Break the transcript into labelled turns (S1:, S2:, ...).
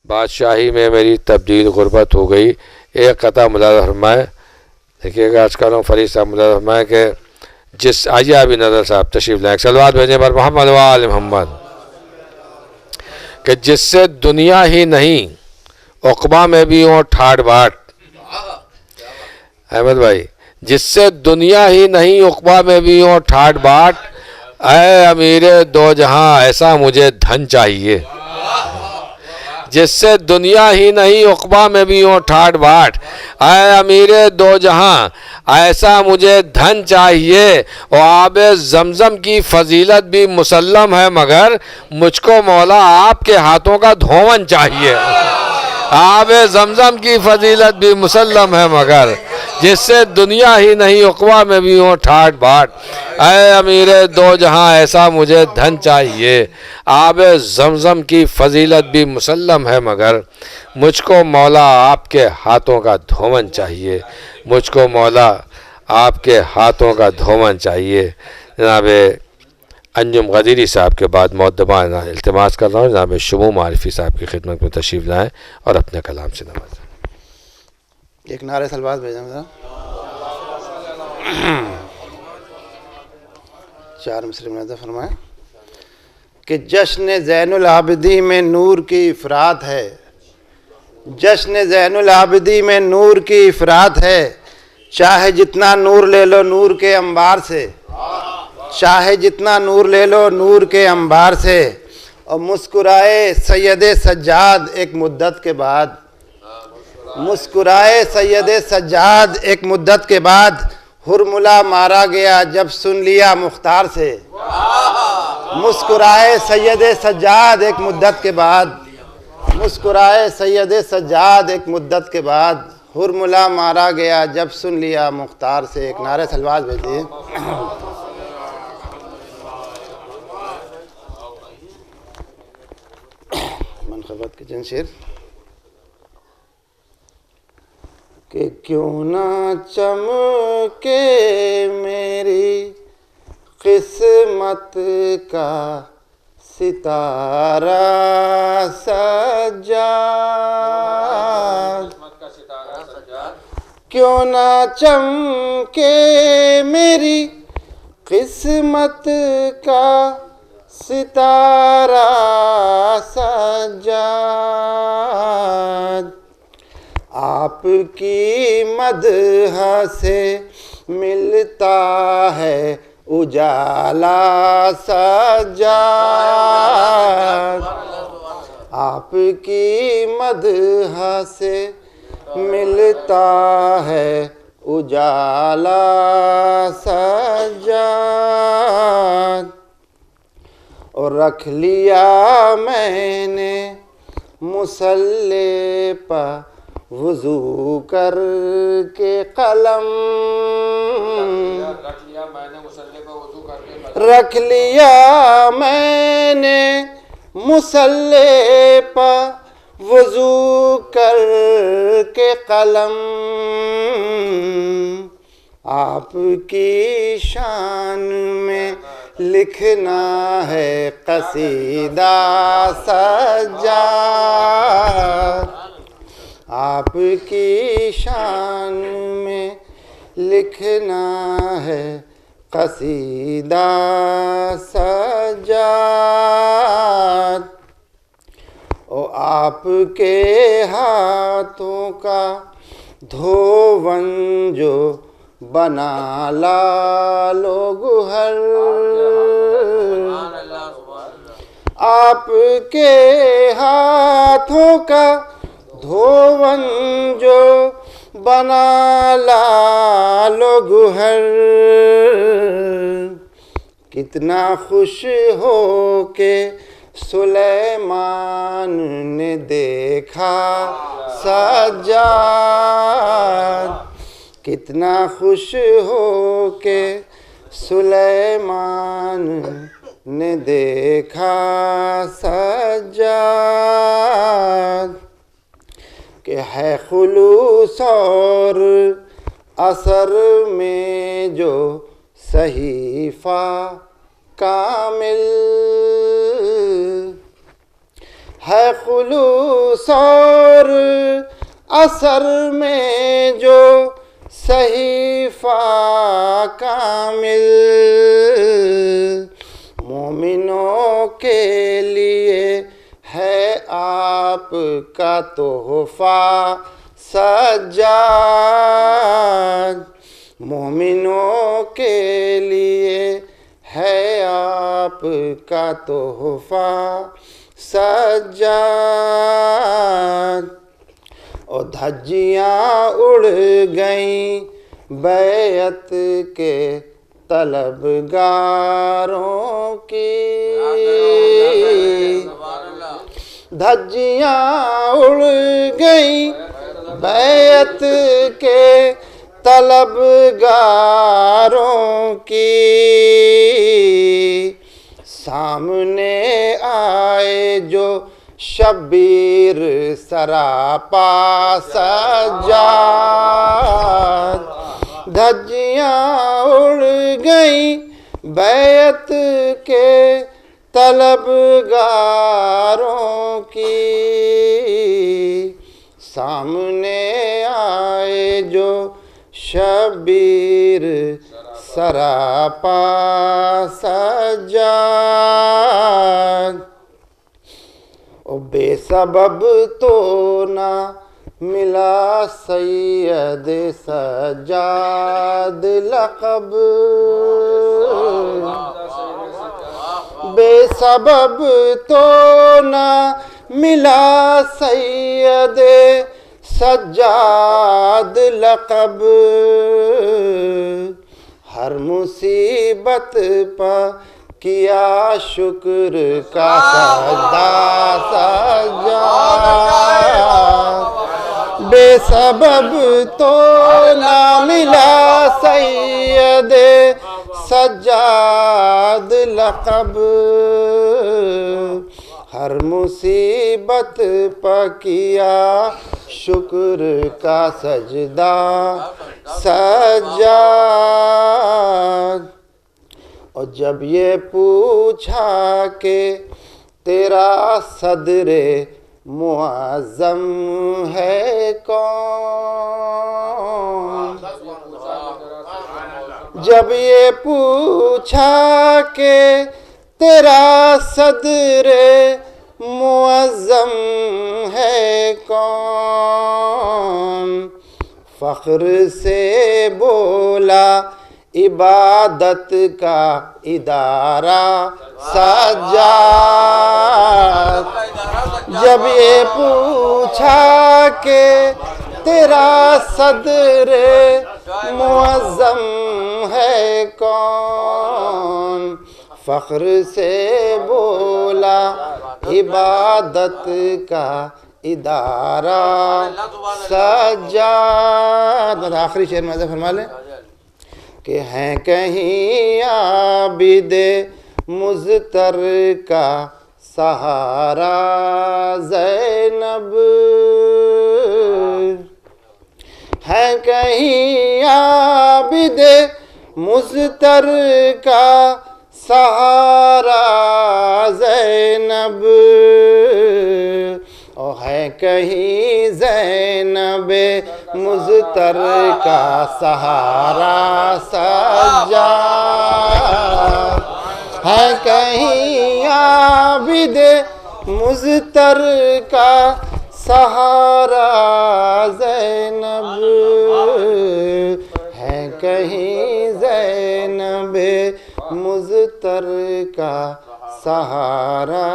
S1: بادشاہی میں میری تبدیل غربت ہو گئی. ایک قطع ملاحظہ فرمائے. دیکھیے گا آج کل فرید صاحب ملاحظہ فرمائے کہ آئیے ابھی نظر صاحب تشریف لائیں صلوات بھیجیں پر محمد و آل محمد کہ جس سے دنیا ہی نہیں عقبہ میں بھی ہوں ٹھاٹ باٹ. احمد بھائی جس سے دنیا ہی نہیں عقبہ میں بھی ہوں ٹھاٹ باٹ. اے امیر دو جہاں ایسا مجھے دھن چاہیے. جس سے دنیا ہی نہیں عقبہ میں بھی ہوں ٹھاٹ باٹ. اے امیر دو جہاں ایسا مجھے دھن چاہیے. اور آب زمزم کی فضیلت بھی مسلم ہے مگر مجھ کو مولا آپ کے ہاتھوں کا دھون چاہیے. آب زمزم کی فضیلت بھی مسلم ہے مگر جس سے دنیا ہی نہیں عقبہ میں بھی ہوں ٹھاٹ باٹ. اے امیر دو جہاں ایسا مجھے دھن چاہیے. آب زمزم کی فضیلت بھی مسلم ہے مگر مجھ کو مولا آپ کے ہاتھوں کا دھون چاہیے. مجھ کو مولا آپ کے ہاتھوں کا دھون چاہیے. جناب انجم غدیری صاحب کے بعد مؤدبانہ التماس کر رہا ہوں جناب شموم عارفی صاحب کی خدمت میں تشریف لائیں اور اپنے کلام سے نوازیں.
S2: ایک نعرہ سلوات بھیجیں ذرا. 4 مصرے منظر فرمائیں کہ جشن زین العابدی میں نور کی افراد ہے. جشن زین العابدی میں نور کی افراد ہے. چاہے جتنا نور لے لو نور کے انبار سے. چاہے جتنا نور لے لو نور کے انبار سے. اور مسکرائے سید سجاد ایک مدت کے بعد. مسکرائے سید سجاد ایک مدت کے بعد. ہرملا مارا گیا جب سن لیا مختار سے. مسکرائے سید سجاد ایک مدت کے بعد. مسکرائے سید سجاد ایک مدت کے بعد. ہرملا مارا گیا جب سن لیا مختار سے. ایک نعرہ سلوات بھیجیے. منقبت کے چند شعر کہ کیوں نہ چمکے میری قسمت کا ستارہ سجاد. کیوں نہ چمکے میری قسمت کا ستارہ سجاد. آپ کی مدح سے ملتا ہے اجالا سجاد. آپ کی مدح سے ملتا ہے اجالا سجاد. اور رکھ لیا میں نے مصلی پہ وضو کر کے قلم. رکھ لیا میں نے مصلی پہ وضو کر کے قلم. آپ کی شان میں لکھنا ہے قصیدہ سجاد. آپ کی شان میں لکھنا ہے قصیدہ سجاد. اور آپ کے ہاتھوں کا دھون جو بنا لال و گوہر. آپ کے ہاتھوں کا دھون جو بنا لال و گوہر. کتنا خوش ہو کے سلیمان نے دیکھا سجاد. کتنا خوش ہو کے سلیمان نے دیکھا سجاد. کہ ہے خلوص اور اثر میں جو صحیفہ کامل. ہے خلوص اور اثر میں جو صحیفہ کامل، مومنوں کے لیے ہے آپ کا تحفہ سجاد، مومنوں کے لیے ہے آپ کا تحفہ سجاد، اور دھجیاں اڑ گئیں بیعت کے طلبگاروں کی، دھجیاں اڑ گئیں بیعت کے طلبگاروں کی، سامنے آئے جو شبیر سراپا سجاد، دھجیاں اڑ گئیں بیعت کے طلبگاروں کی، سامنے آئے جو شبیر سراپا سجاد، او بے سبب تو نہ ملا سید سجاد لقب، بے سبب تو نہ ملا سید سجاد لقب، ہر مصیبت پہ کیا شکر کا سجدہ سجاد، بے سبب تو نہ ملا سید سجاد لقب، ہر مصیبت پہ کیا شکر کا سجدہ سجاد، اور جب یہ پوچھا کہ تیرا صدر معظم ہے کون، جب یہ پوچھا کہ تیرا صدر معظم ہے کون، فخر سے بولا عبادت کا ادارہ سجاد، جب یہ پوچھا کہ تیرا صدر معظم ہے کون، فخر سے بولا عبادت کا ادارہ سجاد، آخری شعر میں فرما لیں کہ ہیں کہیں عابد مضطر کا سہارا زینب، ہیں کہیں عابد مضطر کا سہارا زینب، اور ہے کہیں زینب مضطر کا سہارا سجاد، ہے کہیں عابد مضطر کا سہارا زینب، ہے کہیں زینب مضطر کا سہارا